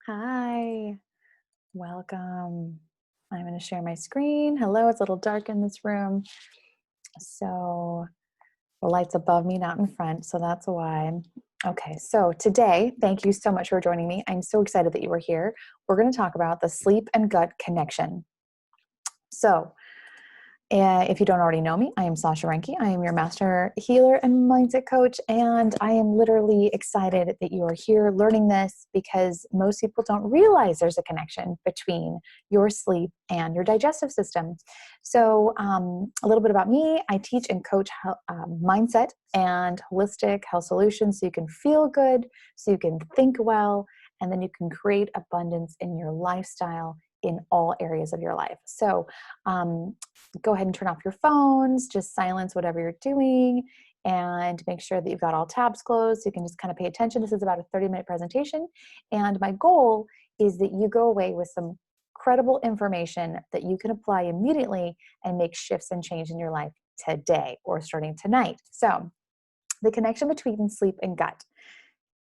Hi, welcome. I'm going to share my screen. Hello, it's a little dark in this room. So the light's above me, not in front. So that's why. Okay, so today, thank you so much for joining me. I'm so excited that you are here. We're going to talk about the sleep and gut connection. So, if you don't already know me, I am Sasha Reinke. I am your master healer and mindset coach, and I am literally excited that you are here learning this because most people don't realize there's a connection between your sleep and your digestive system. So, a little bit about me: I teach and coach mindset and holistic health solutions so you can feel good, so you can think well, and then you can create abundance in your lifestyle in all areas of your life. So, go ahead and turn off your phones, just silence whatever you're doing, and make sure that you've got all tabs closed so you can just kind of pay attention. This is about a 30-minute presentation, and my goal is that you go away with some credible information that you can apply immediately and make shifts and change in your life today or starting tonight. So, the connection between sleep and gut.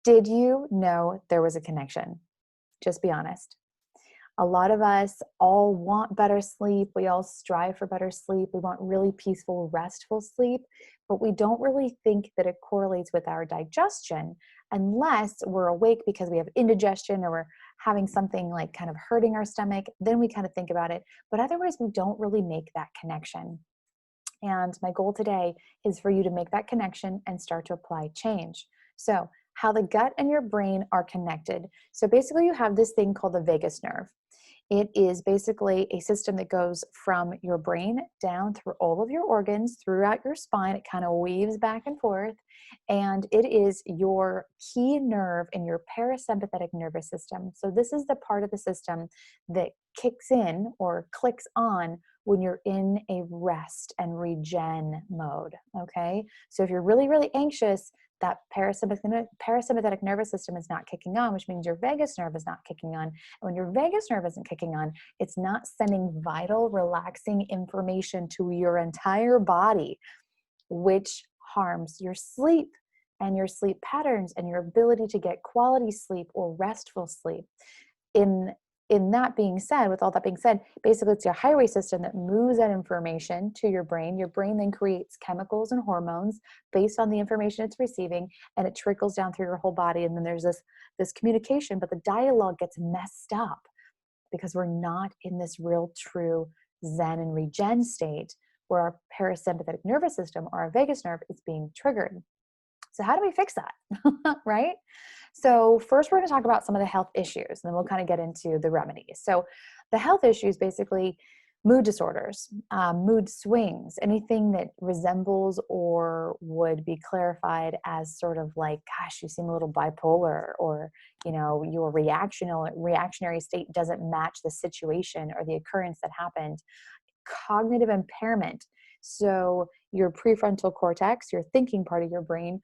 Did you know there was a connection? Just be honest. A lot of us all want better sleep. We all strive for better sleep. We want really peaceful, restful sleep, but we don't really think that it correlates with our digestion unless we're awake because we have indigestion or we're having something like kind of hurting our stomach. Then we kind of think about it. But otherwise, we don't really make that connection. And my goal today is for you to make that connection and start to apply change. So, how the gut and your brain are connected. So, basically, you have this thing called the vagus nerve. It is basically a system that goes from your brain down through all of your organs, throughout your spine. It kind of weaves back and forth. And it is your key nerve in your parasympathetic nervous system. So, this is the part of the system that kicks in or clicks on when you're in a rest and regen mode. Okay. So, if you're really, really anxious, that parasympathetic nervous system is not kicking on, which means your vagus nerve is not kicking on. And when your vagus nerve isn't kicking on, it's not sending vital, relaxing information to your entire body, which harms your sleep and your sleep patterns and your ability to get quality sleep or restful sleep. In that being said, with all that being said, basically it's your highway system that moves that information to your brain. Your brain then creates chemicals and hormones based on the information it's receiving, and it trickles down through your whole body. And then there's this communication, but the dialogue gets messed up because we're not in this real true zen and regen state where our parasympathetic nervous system or our vagus nerve is being triggered. So how do we fix that? Right? So first we're going to talk about some of the health issues, and then we'll kind of get into the remedies. So the health issues, basically mood disorders, mood swings, anything that resembles or would be clarified as sort of like, gosh, you seem a little bipolar, or, your reactionary state doesn't match the situation or the occurrence that happened. Cognitive impairment. So your prefrontal cortex, your thinking part of your brain,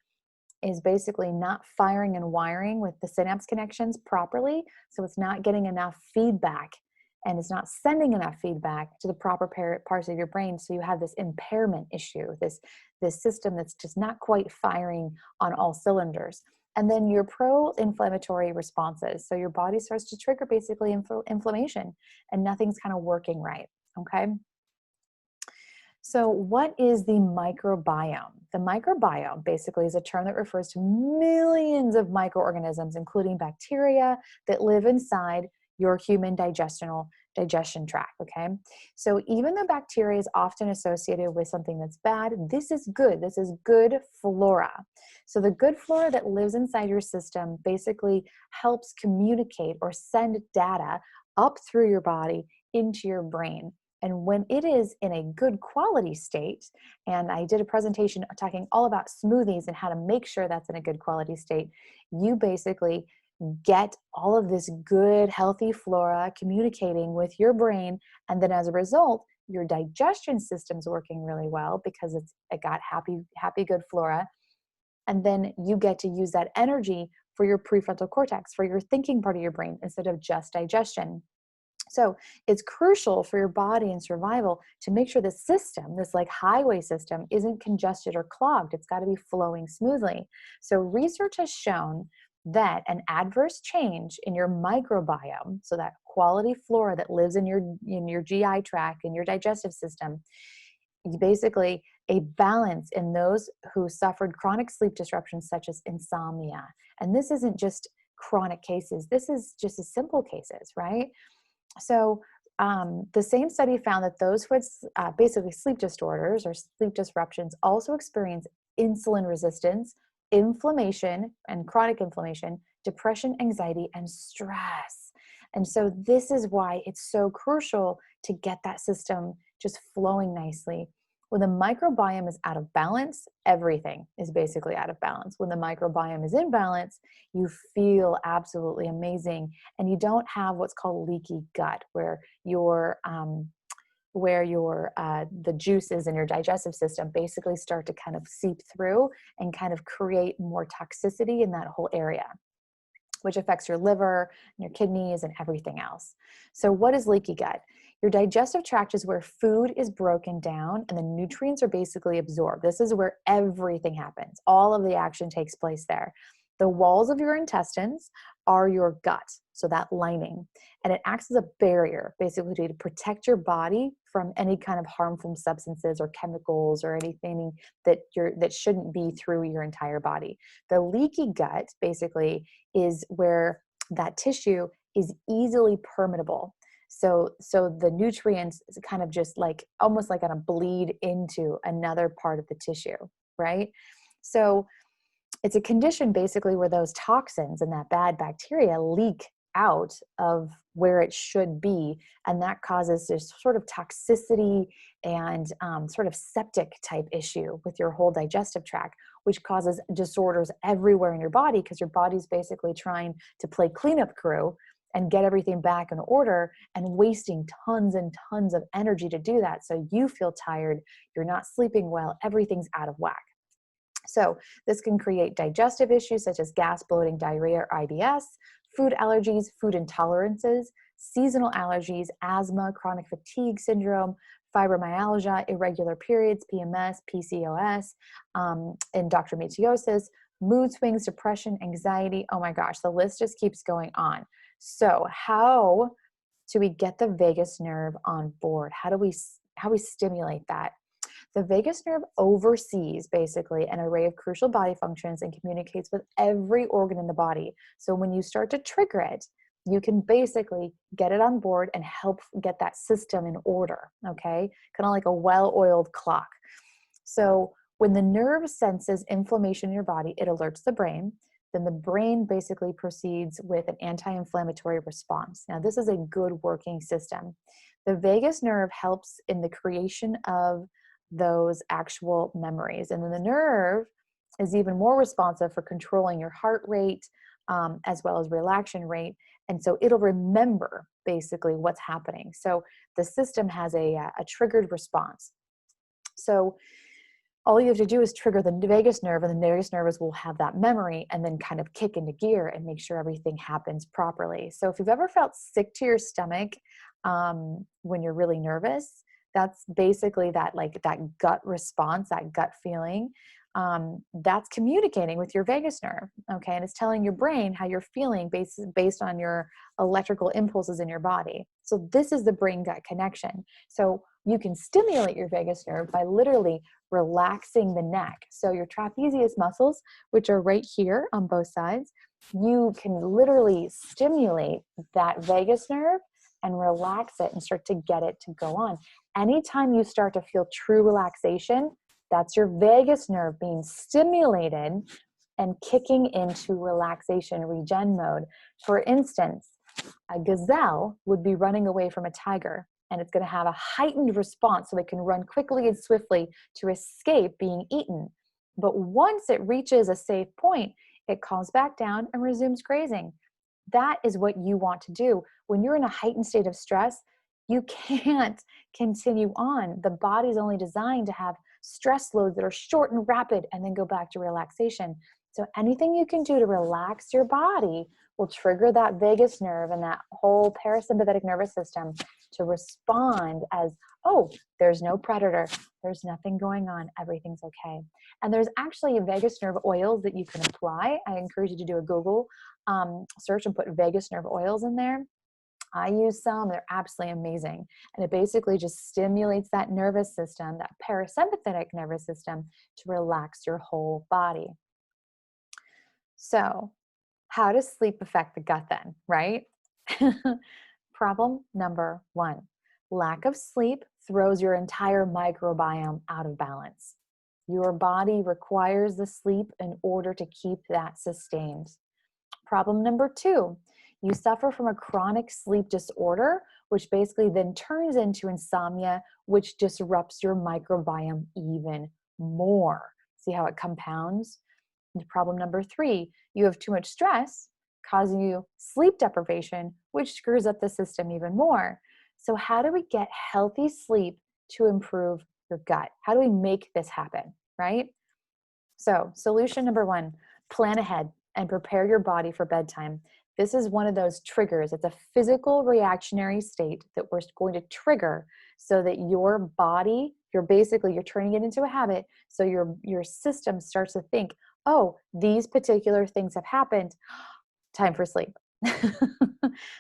is basically not firing and wiring with the synapse connections properly. So it's not getting enough feedback and it's not sending enough feedback to the proper parts of your brain. So you have this impairment issue, this system that's just not quite firing on all cylinders. And then your pro-inflammatory responses. So your body starts to trigger basically inflammation and nothing's kind of working right. Okay. So what is the microbiome? The microbiome basically is a term that refers to millions of microorganisms, including bacteria that live inside your human digestion tract, okay? So even though bacteria is often associated with something that's bad, this is good. This is good flora. So the good flora that lives inside your system basically helps communicate or send data up through your body into your brain. And when it is in a good quality state, and I did a presentation talking all about smoothies and how to make sure that's in a good quality state, you basically get all of this good, healthy flora communicating with your brain. And then as a result, your digestion system's working really well because it got happy, good flora. And then you get to use that energy for your prefrontal cortex, for your thinking part of your brain, instead of just digestion. So it's crucial for your body and survival to make sure the system, this like highway system, isn't congested or clogged. It's got to be flowing smoothly. So research has shown then an adverse change in your microbiome, so that quality flora that lives in your GI tract, in your digestive system, basically a balance in those who suffered chronic sleep disruptions such as insomnia. And this isn't just chronic cases, this is just as simple cases, right? So the same study found that those who had basically sleep disorders or sleep disruptions also experience insulin resistance, inflammation and chronic inflammation, depression, anxiety, and stress. And so this is why it's so crucial to get that system just flowing nicely. When the microbiome is out of balance, everything is basically out of balance. When the microbiome is in balance, you feel absolutely amazing, and you don't have what's called leaky gut, where the juices in your digestive system basically start to kind of seep through and kind of create more toxicity in that whole area, which affects your liver and your kidneys and everything else. So what is leaky gut? Your digestive tract is where food is broken down and the nutrients are basically absorbed. This is where everything happens. All of the action takes place there. The walls of your intestines are your gut, so that lining, and it acts as a barrier basically to protect your body from any kind of harmful substances or chemicals or anything that shouldn't be through your entire body. The leaky gut basically is where that tissue is easily permeable. So the nutrients kind of just like almost like gonna bleed into another part of the tissue, right? So it's a condition basically where those toxins and that bad bacteria leak out of where it should be, and that causes this sort of toxicity and sort of septic type issue with your whole digestive tract, which causes disorders everywhere in your body because your body's basically trying to play cleanup crew and get everything back in order and wasting tons and tons of energy to do that. So you feel tired, you're not sleeping well, everything's out of whack. So this can create digestive issues such as gas, bloating, diarrhea, or IBS, food allergies, food intolerances, seasonal allergies, asthma, chronic fatigue syndrome, fibromyalgia, irregular periods, PMS, PCOS, endometriosis, mood swings, depression, anxiety. Oh my gosh, the list just keeps going on. So how do we get the vagus nerve on board? How we stimulate that? The vagus nerve oversees basically an array of crucial body functions and communicates with every organ in the body. So when you start to trigger it, you can basically get it on board and help get that system in order, okay? Kind of like a well-oiled clock. So when the nerve senses inflammation in your body, it alerts the brain. Then the brain basically proceeds with an anti-inflammatory response. Now, this is a good working system. The vagus nerve helps in the creation of those actual memories. And then the nerve is even more responsive for controlling your heart rate, as well as relaxation rate. And so it'll remember basically what's happening. So the system has a triggered response. So all you have to do is trigger the vagus nerve, and the vagus nerves will have that memory and then kind of kick into gear and make sure everything happens properly. So if you've ever felt sick to your stomach when you're really nervous, that's basically that gut response, that gut feeling. That's communicating with your vagus nerve, okay? And it's telling your brain how you're feeling based on your electrical impulses in your body. So this is the brain-gut connection. So you can stimulate your vagus nerve by literally relaxing the neck. So your trapezius muscles, which are right here on both sides, you can literally stimulate that vagus nerve and relax it and start to get it to go on. Anytime you start to feel true relaxation, that's your vagus nerve being stimulated and kicking into relaxation regen mode. For instance, a gazelle would be running away from a tiger, and it's going to have a heightened response so it can run quickly and swiftly to escape being eaten. But once it reaches a safe point, it calms back down and resumes grazing. That is what you want to do. When you're in a heightened state of stress, you can't continue on. The body's only designed to have stress loads that are short and rapid and then go back to relaxation. So anything you can do to relax your body will trigger that vagus nerve and that whole parasympathetic nervous system to respond as, oh, there's no predator, there's nothing going on, everything's okay. And there's actually vagus nerve oils that you can apply. I encourage you to do a Google search and put vagus nerve oils in there. I use some, they're absolutely amazing. And it basically just stimulates that nervous system, that parasympathetic nervous system, to relax your whole body. So, how does sleep affect the gut then, right? Problem number one, lack of sleep throws your entire microbiome out of balance. Your body requires the sleep in order to keep that sustained. Problem number two, you suffer from a chronic sleep disorder, which basically then turns into insomnia, which disrupts your microbiome even more. See how it compounds? And problem number three, you have too much stress, causing you sleep deprivation, which screws up the system even more. So how do we get healthy sleep to improve your gut? How do we make this happen, right? So solution number one, plan ahead and prepare your body for bedtime. This is one of those triggers. It's a physical reactionary state that we're going to trigger so that your body, you're turning it into a habit. So your system starts to think, oh, these particular things have happened. Time for sleep.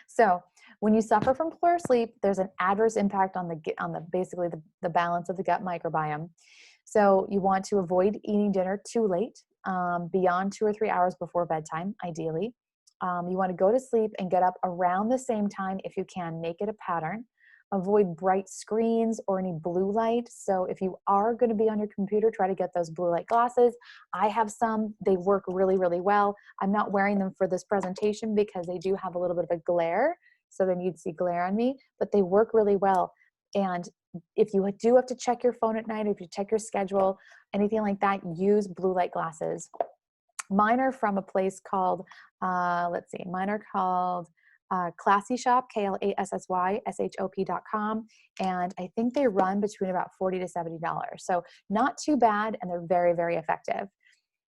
So when you suffer from poor sleep, there's an adverse impact on the balance of the gut microbiome. So you want to avoid eating dinner too late, beyond 2 or 3 hours before bedtime, ideally. You want to go to sleep and get up around the same time if you can. Make it a pattern. Avoid bright screens or any blue light. So if you are going to be on your computer, try to get those blue light glasses. I have some. They work really, really well. I'm not wearing them for this presentation because they do have a little bit of a glare. So then you'd see glare on me, but they work really well. And if you do have to check your phone at night, if you check your schedule, anything like that, use blue light glasses. Mine are from a place called, Classy Shop, KLASSYSHOP.com. And I think they run between about $40 to $70. So not too bad. And they're very, very effective.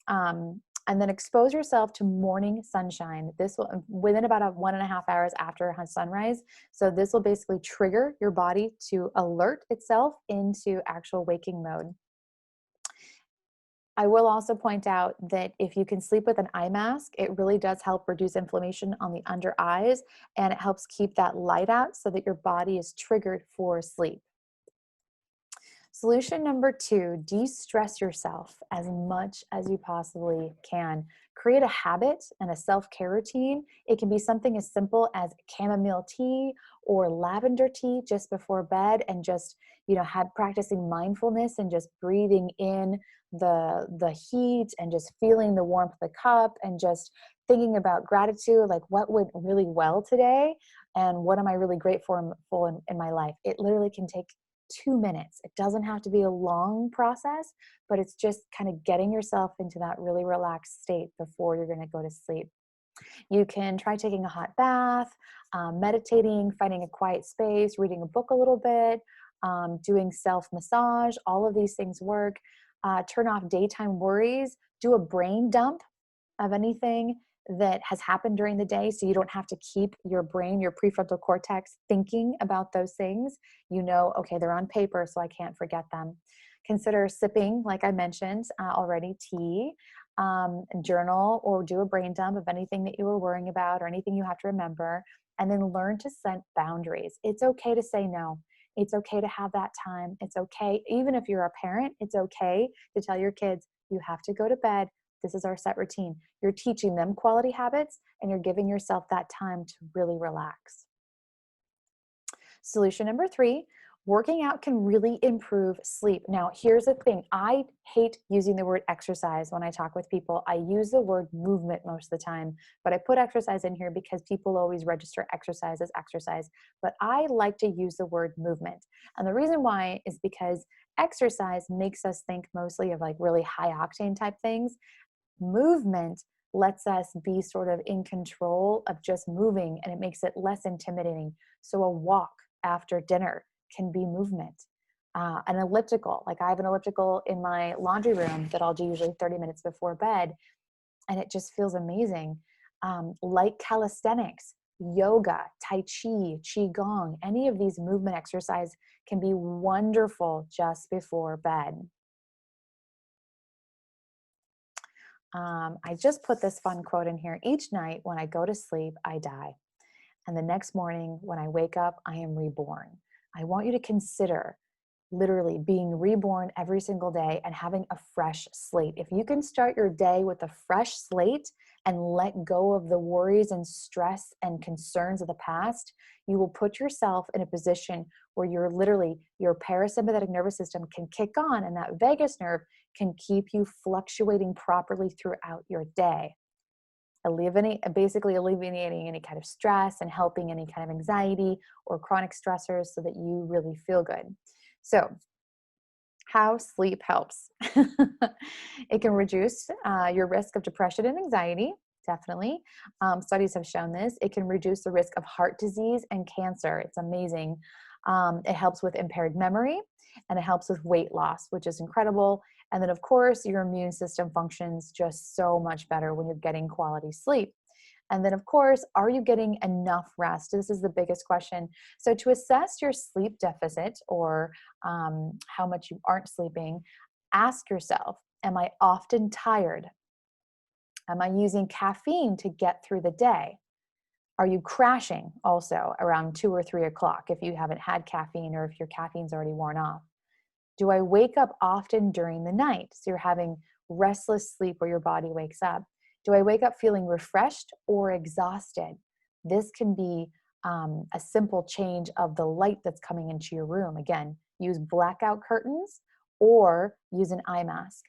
And then expose yourself to morning sunshine. This will, within about 1.5 hours after sunrise. So this will basically trigger your body to alert itself into actual waking mode. I will also point out that if you can sleep with an eye mask, it really does help reduce inflammation on the under eyes, and it helps keep that light out so that your body is triggered for sleep. Solution number two, de-stress yourself as much as you possibly can. Create a habit and a self-care routine. It can be something as simple as chamomile tea or lavender tea just before bed, and just, practicing mindfulness and just breathing in the heat and just feeling the warmth of the cup and just thinking about gratitude, like what went really well today and what am I really grateful for in my life. It literally can take 2 minutes. It doesn't have to be a long process, but it's just kind of getting yourself into that really relaxed state before you're going to go to sleep. You can try taking a hot bath, meditating, finding a quiet space, reading a book a little bit, doing self-massage. All of these things work. Turn off daytime worries. Do a brain dump of anything that has happened during the day, so you don't have to keep your brain, your prefrontal cortex, thinking about those things. Okay, they're on paper, so I can't forget them. Consider sipping, like I mentioned already, tea, journal, or do a brain dump of anything that you were worrying about or anything you have to remember, and then learn to set boundaries. It's okay to say no. It's okay to have that time. It's okay, even if you're a parent, it's okay to tell your kids, you have to go to bed. This is our set routine. You're teaching them quality habits, and you're giving yourself that time to really relax. Solution number three, working out can really improve sleep. Now, here's the thing. I hate using the word exercise when I talk with people. I use the word movement most of the time, but I put exercise in here because people always register exercise as exercise. But I like to use the word movement. And the reason why is because exercise makes us think mostly of like really high octane type things. Movement lets us be sort of in control of just moving, and it makes it less intimidating. So a walk after dinner can be movement. An elliptical, like I have an elliptical in my laundry room that I'll do usually 30 minutes before bed, and it just feels amazing. Light calisthenics, yoga, tai chi, qigong, any of these movement exercise can be wonderful just before bed. I just put this fun quote in here. Each night when I go to sleep, I die. And the next morning when I wake up, I am reborn. I want you to consider literally being reborn every single day and having a fresh slate. If you can start your day with a fresh slate and let go of the worries and stress and concerns of the past, you will put yourself in a position where you're literally, your parasympathetic nervous system can kick on, and that vagus nerve can keep you fluctuating properly throughout your day. Basically alleviating any kind of stress and helping any kind of anxiety or chronic stressors so that you really feel good. So, how sleep helps. It can reduce your risk of depression and anxiety, definitely. Studies have shown this. It can reduce the risk of heart disease and cancer. It's amazing. It helps with impaired memory, and it helps with weight loss, which is incredible. And then, of course, your immune system functions just so much better when you're getting quality sleep. And then, of course, are you getting enough rest? This is the biggest question. So to assess your sleep deficit, or how much you aren't sleeping, ask yourself, am I often tired? Am I using caffeine to get through the day? Are you crashing also around 2 or 3 o'clock if you haven't had caffeine, or if your caffeine's already worn off? Do I wake up often during the night? So you're having restless sleep where your body wakes up. Do I wake up feeling refreshed or exhausted? This can be a simple change of the light that's coming into your room. Again, use blackout curtains or use an eye mask.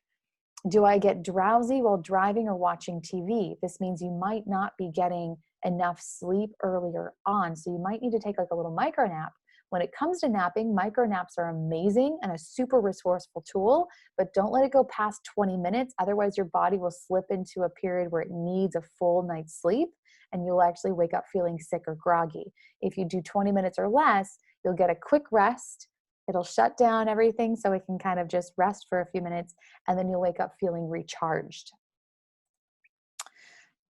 Do I get drowsy while driving or watching TV? This means you might not be getting enough sleep earlier on. So you might need to take like a little micro nap. When it comes to napping, micro naps are amazing and a super resourceful tool, but don't let it go past 20 minutes. Otherwise, your body will slip into a period where it needs a full night's sleep, and you'll actually wake up feeling sick or groggy. If you do 20 minutes or less, you'll get a quick rest. It'll shut down everything so it can kind of just rest for a few minutes, and then you'll wake up feeling recharged.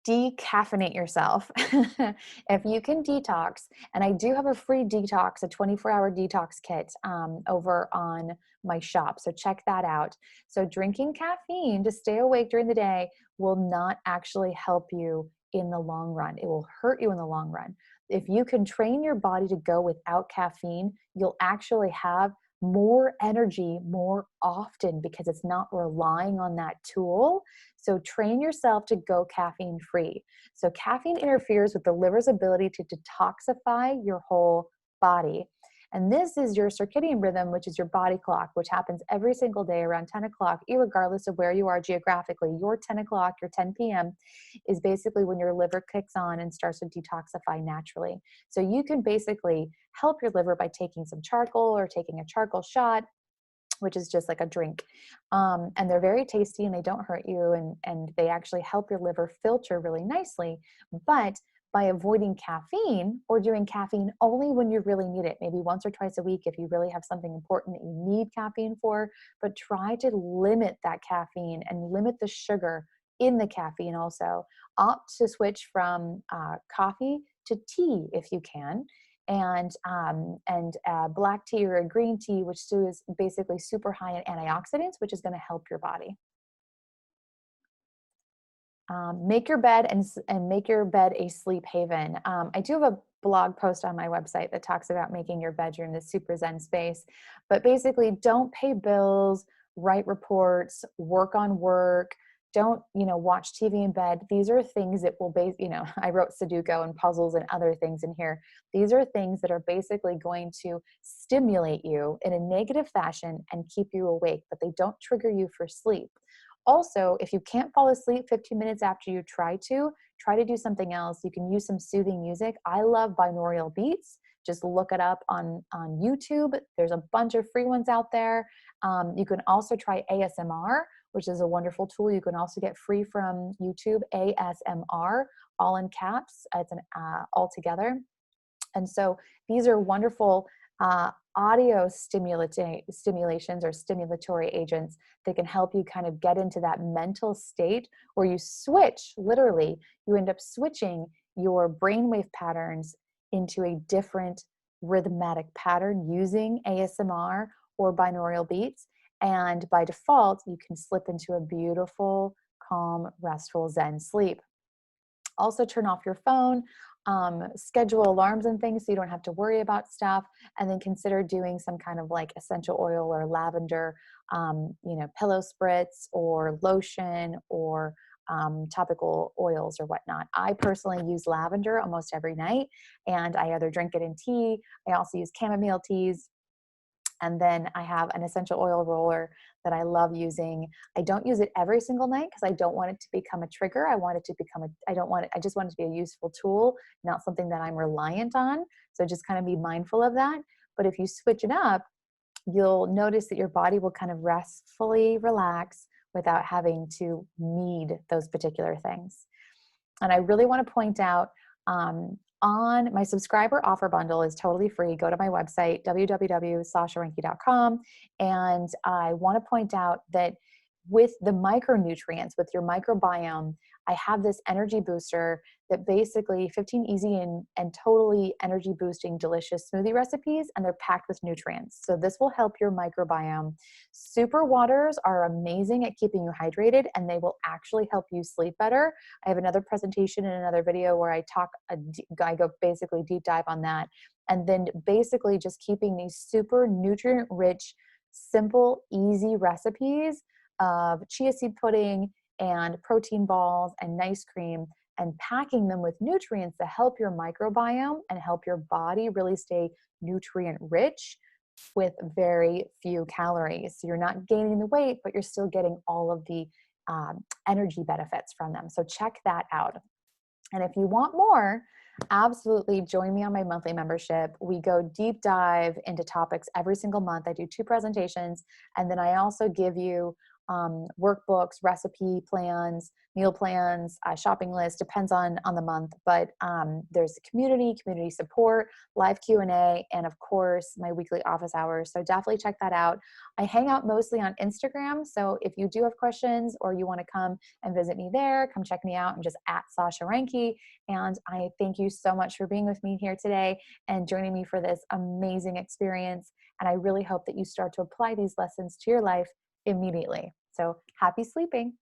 Decaffeinate yourself. If you can detox, and I do have a free detox, a 24-hour detox kit over on my shop, so check that out. So drinking caffeine to stay awake during the day will not actually help you in the long run. It will hurt you in the long run. If you can train your body to go without caffeine, you'll actually have more energy more often because it's not relying on that tool. So train yourself to go caffeine free. So caffeine interferes with the liver's ability to detoxify your whole body. And this is your circadian rhythm, which is your body clock, which happens every single day around 10 o'clock, regardless of where you are geographically. Your 10 o'clock, your 10 p.m. is basically when your liver kicks on and starts to detoxify naturally. So you can basically help your liver by taking some charcoal or taking a charcoal shot, which is just like a drink. And they're very tasty and they don't hurt you, and they actually help your liver filter really nicely. But by avoiding caffeine or doing caffeine only when you really need it, maybe once or twice a week if you really have something important that you need caffeine for, but try to limit that caffeine and limit the sugar in the caffeine also. Opt to switch from coffee to tea if you can. And black tea or a green tea, which is basically super high in antioxidants, which is going to help your body. Make your bed and make your bed a sleep haven. I do have a blog post on my website that talks about making your bedroom this super zen space, but basically don't pay bills, write reports, work on work. Don't, watch TV in bed. These are things that will I wrote Sudoku and puzzles and other things in here. These are things that are basically going to stimulate you in a negative fashion and keep you awake, but they don't trigger you for sleep. Also, if you can't fall asleep 15 minutes after you try to do something else. You can use some soothing music. I love binaural beats. Just look it up on YouTube. There's a bunch of free ones out there. You can also try ASMR, which is a wonderful tool. You can also get free from YouTube, ASMR, all in caps. It's all together. And so these are wonderful audio stimulations or stimulatory agents that can help you kind of get into that mental state where you switch, literally, you end up switching your brainwave patterns into a different rhythmic pattern using ASMR or binaural beats. And by default, you can slip into a beautiful, calm, restful Zen sleep. Also turn off your phone, schedule alarms and things so you don't have to worry about stuff, and then consider doing some kind of like essential oil or lavender, pillow spritz or lotion or topical oils or whatnot. I personally use lavender almost every night, and I either drink it in tea. I also use chamomile teas. And then I have an essential oil roller that I love using. I don't use it every single night because I don't want it to become a trigger. I want it to become I just want it to be a useful tool, not something that I'm reliant on. So just kind of be mindful of that. But if you switch it up, you'll notice that your body will kind of restfully relax without having to need those particular things. And I really want to point out, on my subscriber offer bundle is totally free. Go to my website, www.sashareinke.com. And I want to point out that with the micronutrients, with your microbiome, I have this energy booster that basically 15 easy and totally energy boosting delicious smoothie recipes, and they're packed with nutrients. So this will help your microbiome. Super waters are amazing at keeping you hydrated, and they will actually help you sleep better. I have another presentation in another video where I go basically deep dive on that. And then basically just keeping these super nutrient rich, simple, easy recipes of chia seed pudding and protein balls and nice cream, and packing them with nutrients that help your microbiome and help your body really stay nutrient rich with very few calories. So you're not gaining the weight, but you're still getting all of the energy benefits from them. So check that out. And if you want more, absolutely join me on my monthly membership. We go deep dive into topics every single month. I do 2 presentations, and then I also give you workbooks, recipe plans, meal plans, shopping list, depends on the month. But there's a community support, live Q&A, and of course, my weekly office hours. So definitely check that out. I hang out mostly on Instagram. So if you do have questions or you want to come and visit me there, come check me out. I'm just at Sasha Reinke. And I thank you so much for being with me here today and joining me for this amazing experience. And I really hope that you start to apply these lessons to your life immediately. So happy sleeping.